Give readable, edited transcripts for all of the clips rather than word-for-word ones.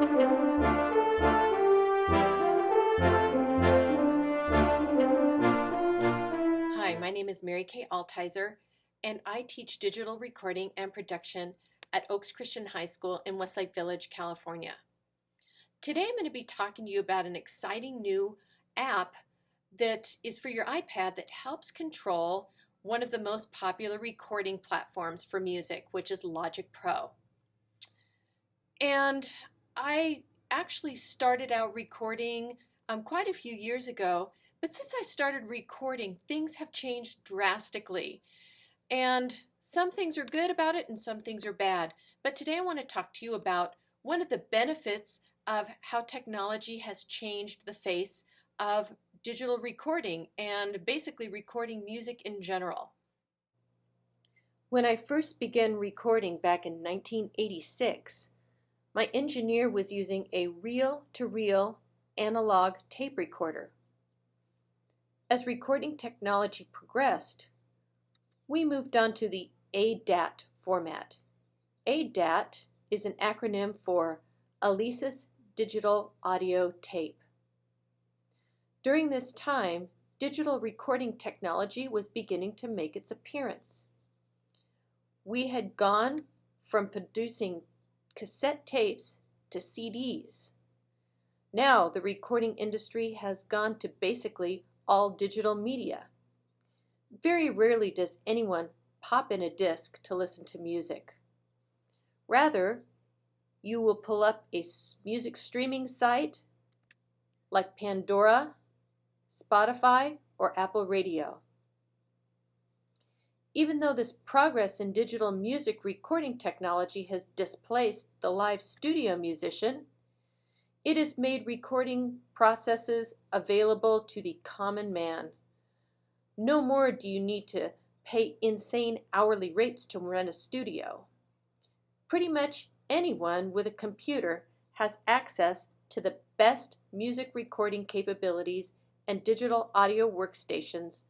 Hi, my name is Mary Kay Altizer, and I teach digital recording and production at Oaks Christian High School in Westlake Village, California. Today I'm going to be talking to you about an exciting new app that is for your iPad that helps control one of the most popular recording platforms for music, which is Logic Pro. And I actually started out recording quite a few years ago, but since I started recording, things have changed drastically. And some things are good about it and some things are bad. But today I want to talk to you about one of the benefits of how technology has changed the face of digital recording and basically recording music in general. When I first began recording back in 1986, my engineer was using a reel-to-reel analog tape recorder. As recording technology progressed, we moved on to the ADAT format. ADAT is an acronym for Alesis Digital Audio Tape. During this time, digital recording technology was beginning to make its appearance. We had gone from producing cassette tapes to CDs. Now the recording industry has gone to basically all digital media. Very rarely does anyone pop in a disc to listen to music. Rather, you will pull up a music streaming site like Pandora, Spotify, or Apple Radio. Even though this progress in digital music recording technology has displaced the live studio musician, it has made recording processes available to the common man. No more do you need to pay insane hourly rates to run a studio. Pretty much anyone with a computer has access to the best music recording capabilities and digital audio workstations,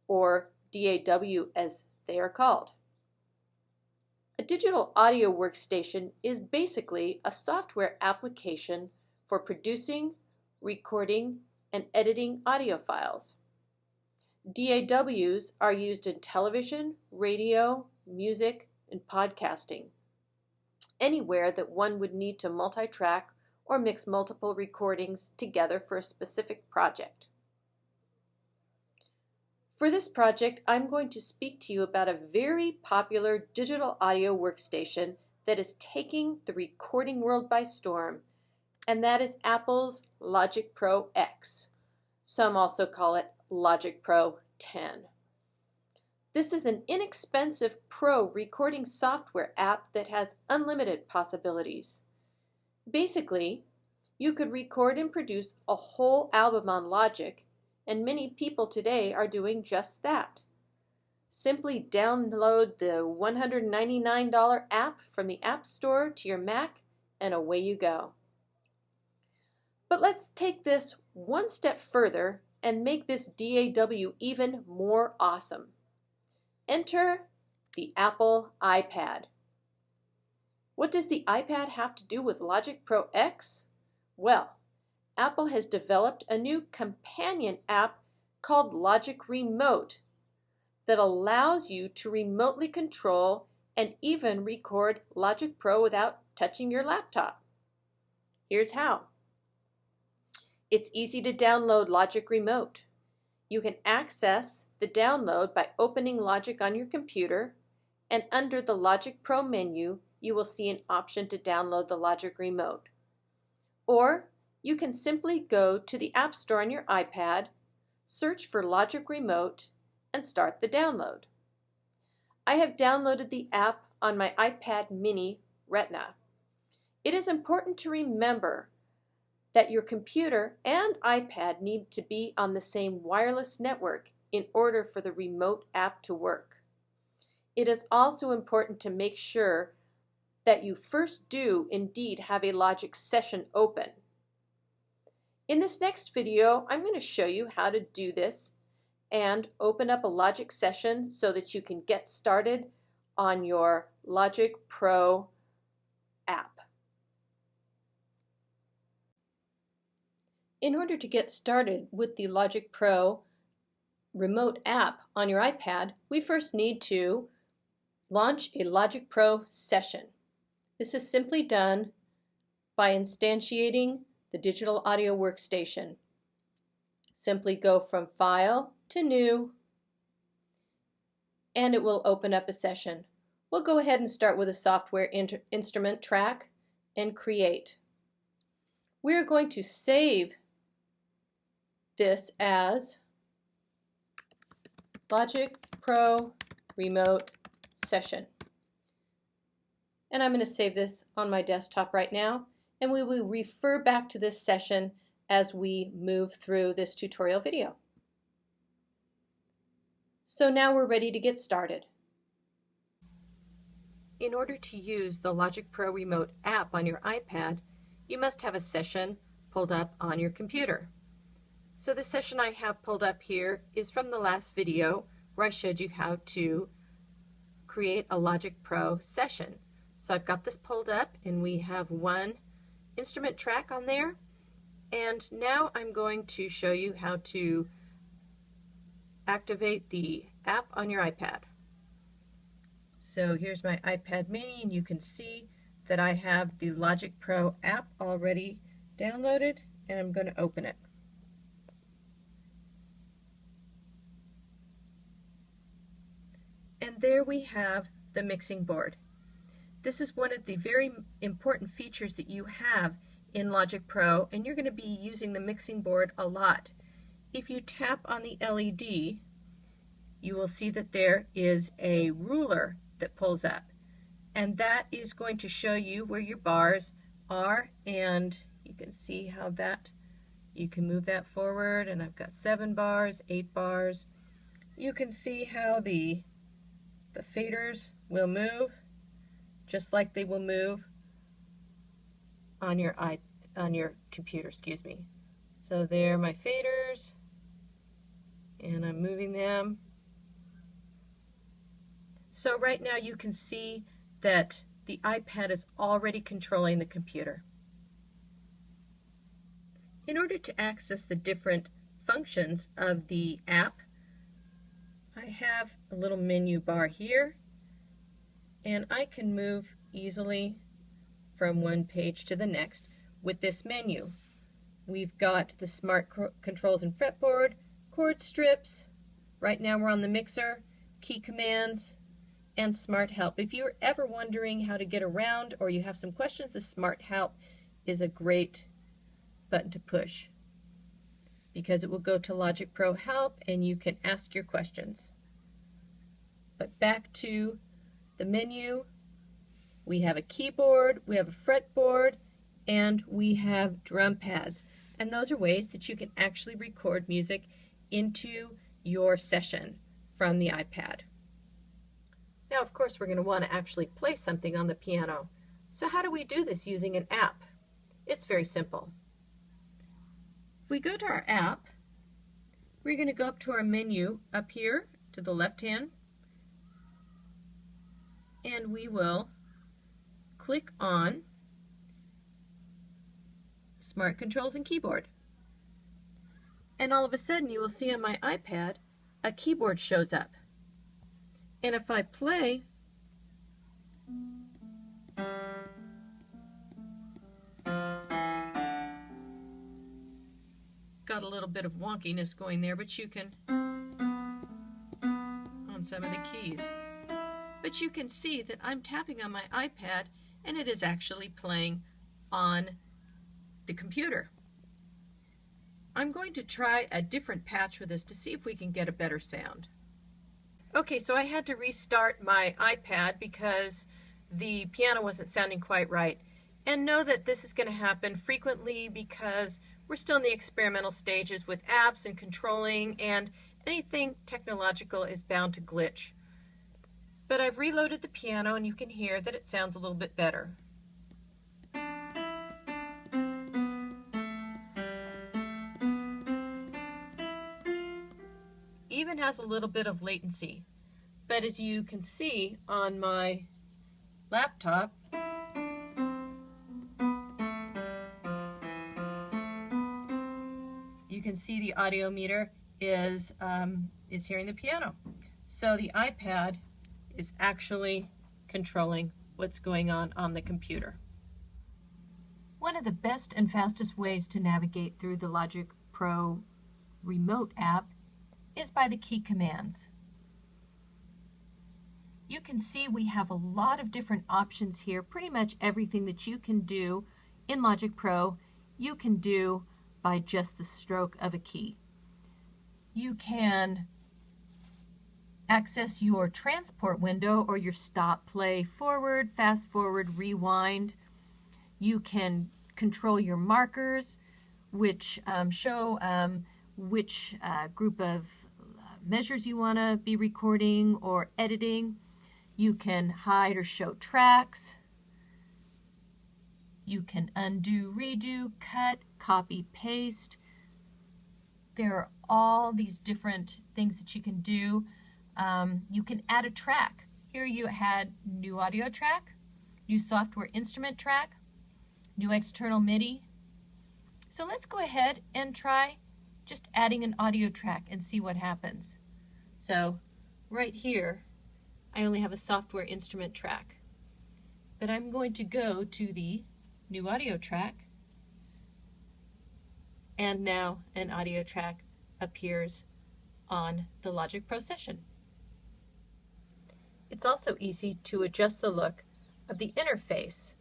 or DAW as they are called. A digital audio workstation is basically a software application for producing, recording, and editing audio files. DAWs are used in television, radio, music, and podcasting. Anywhere that one would need to multi-track or mix multiple recordings together for a specific project. For this project, I'm going to speak to you about a very popular digital audio workstation that is taking the recording world by storm, and that is Apple's Logic Pro X. Some also call it Logic Pro 10. This is an inexpensive pro recording software app that has unlimited possibilities. Basically, you could record and produce a whole album on Logic, and many people today are doing just that. Simply download the $199 app from the App Store to your Mac, and away you go. But let's take this one step further and make this DAW even more awesome. Enter the Apple iPad. What does the iPad have to do with Logic Pro X? Well, Apple has developed a new companion app called Logic Remote that allows you to remotely control and even record Logic Pro without touching your laptop. Here's how. It's easy to download Logic Remote. You can access the download by opening Logic on your computer, and under the Logic Pro menu, you will see an option to download the Logic Remote. Or you can simply go to the App Store on your iPad, search for Logic Remote, and start the download. I have downloaded the app on my iPad mini Retina. It is important to remember that your computer and iPad need to be on the same wireless network in order for the remote app to work. It is also important to make sure that you first do indeed have a Logic session open. In this next video, I'm going to show you how to do this and open up a Logic session so that you can get started on your Logic Pro app. In order to get started with the Logic Pro remote app on your iPad, we first need to launch a Logic Pro session. This is simply done by instantiating the digital audio workstation. Simply go from File to New, and it will open up a session. We'll go ahead and start with a software instrument track and create. We're going to save this as Logic Pro Remote Session. And I'm going to save this on my desktop right now, and we will refer back to this session as we move through this tutorial video. So now we're ready to get started. In order to use the Logic Pro Remote app on your iPad, you must have a session pulled up on your computer. So the session I have pulled up here is from the last video where I showed you how to create a Logic Pro session. So I've got this pulled up and we have one instrument track on there. And now I'm going to show you how to activate the app on your iPad. So here's my iPad mini, and you can see that I have the Logic Pro app already downloaded, and I'm going to open it. And there we have the mixing board. This is one of the very important features that you have in Logic Pro, and you're going to be using the mixing board a lot. If you tap on the LED, you will see that there is a ruler that pulls up, and that is going to show you where your bars are, and you can see how that, you can move that forward, and I've got 7 bars, 8 bars. You can see how the faders will move just like they will move on your computer, excuse me. So there are my faders, and I'm moving them. So right now you can see that the iPad is already controlling the computer. In order to access the different functions of the app, I have a little menu bar here, and I can move easily from one page to the next with this menu. We've got the smart controls and fretboard, chord strips, right now we're on the mixer, key commands, and smart help. If you're ever wondering how to get around or you have some questions, the smart help is a great button to push because it will go to Logic Pro Help and you can ask your questions. But back to the menu, we have a keyboard, we have a fretboard, and we have drum pads. And those are ways that you can actually record music into your session from the iPad. Now, of course, we're going to want to actually play something on the piano. So how do we do this using an app? It's very simple. If we go to our app, we're going to go up to our menu up here to the left hand, and we will click on Smart Controls and Keyboard. And all of a sudden you will see on my iPad a keyboard shows up. And if I play, got a little bit of wonkiness going there, but you can, on some of the keys. But you can see that I'm tapping on my iPad and it is actually playing on the computer. I'm going to try a different patch with this to see if we can get a better sound. Okay, so I had to restart my iPad because the piano wasn't sounding quite right. And know that this is going to happen frequently because we're still in the experimental stages with apps and controlling, and anything technological is bound to glitch. But I've reloaded the piano and you can hear that it sounds a little bit better. Even has a little bit of latency, but as you can see on my laptop, can see the audio meter is hearing the piano. So the iPad is actually controlling what's going on the computer. One of the best and fastest ways to navigate through the Logic Pro remote app is by the key commands. You can see we have a lot of different options here. Pretty much everything that you can do in Logic Pro, you can do by just the stroke of a key. You can access your transport window or your stop, play, forward, fast forward, rewind. You can control your markers, which show which group of measures you want to be recording or editing. You can hide or show tracks. You can undo, redo, cut, copy, paste. There are all these different things that you can do. You can add a track. Here you had new audio track, new software instrument track, new external MIDI. So let's go ahead and try just adding an audio track and see what happens. So right here, I only have a software instrument track, but I'm going to go to the new audio track, and now an audio track appears on the Logic Pro session. It's also easy to adjust the look of the interface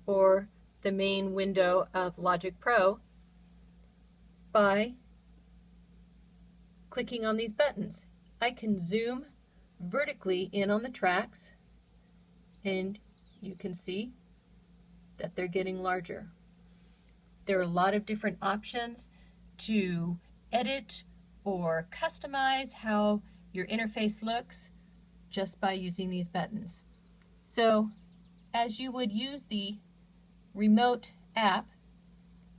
or the main window of Logic Pro by clicking on these buttons. I can zoom vertically in on the tracks, and you can see that they're getting larger. There are a lot of different options to edit or customize how your interface looks just by using these buttons. So as you would use the remote app,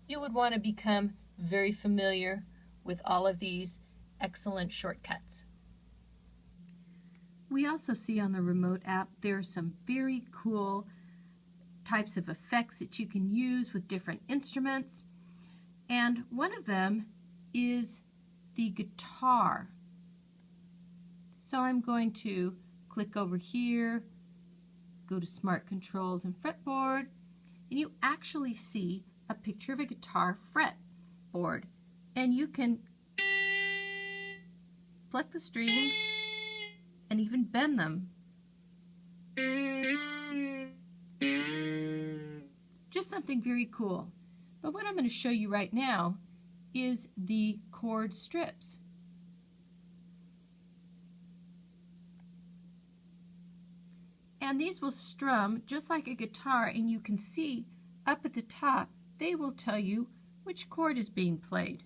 you would want to become very familiar with all of these excellent shortcuts. We also see on the remote app there are some very cool types of effects that you can use with different instruments, and one of them is the guitar. So I'm going to click over here, go to Smart Controls and Fretboard, and you actually see a picture of a guitar fretboard, and you can pluck the strings and even bend them. Just something very cool. But what I'm going to show you right now is the chord strips. And these will strum just like a guitar, and you can see up at the top they will tell you which chord is being played.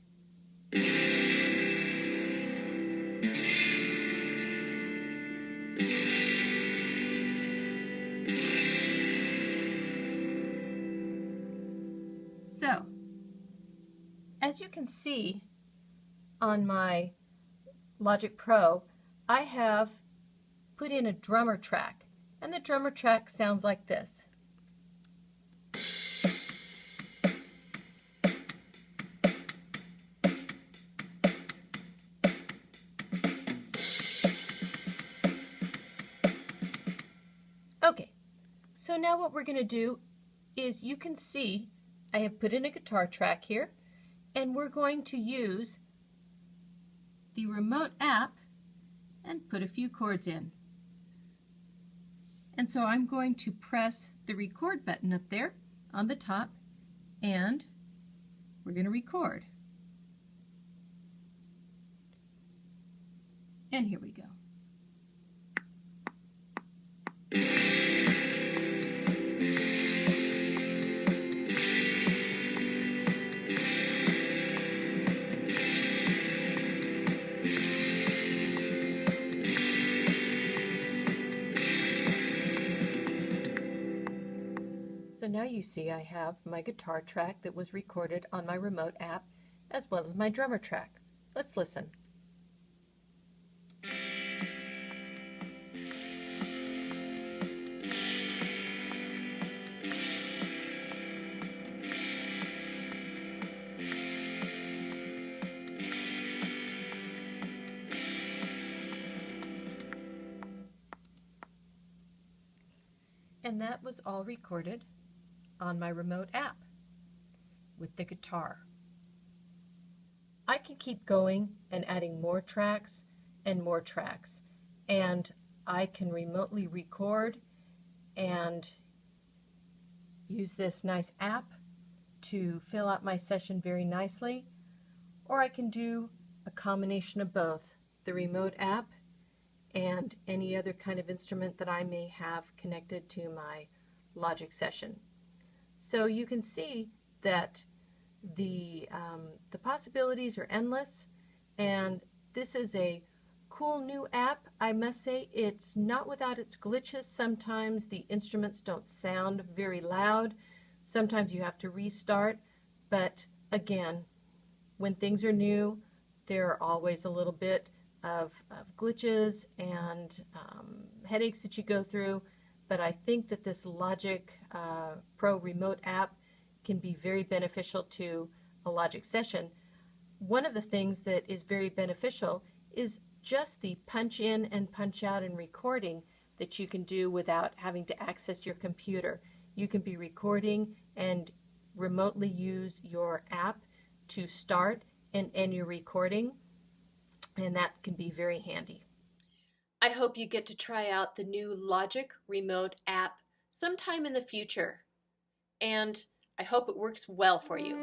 So, as you can see on my Logic Pro, I have put in a drummer track, and the drummer track sounds like this. Okay, so now what we're going to do is, you can see I have put in a guitar track here, and we're going to use the remote app and put a few chords in. And so I'm going to press the record button up there on the top, and we're going to record. And here we go. So now you see I have my guitar track that was recorded on my remote app, as well as my drummer track. Let's listen. that was all recorded on my remote app with the guitar. I can keep going and adding more tracks and more tracks, and I can remotely record and use this nice app to fill out my session very nicely, or I can do a combination of both, the remote app and any other kind of instrument that I may have connected to my Logic session. So you can see that the possibilities are endless, and this is a cool new app. I must say it's not without its glitches. Sometimes the instruments don't sound very loud. Sometimes you have to restart, but again, when things are new, there are always a little bit of glitches and headaches that you go through, but I think that this Logic Pro remote app can be very beneficial to a Logic session. One of the things that is very beneficial is just the punch in and punch out and recording that you can do without having to access your computer. You can be recording and remotely use your app to start and end your recording, and that can be very handy. I hope you get to try out the new Logic remote app sometime in the future, and I hope it works well for you.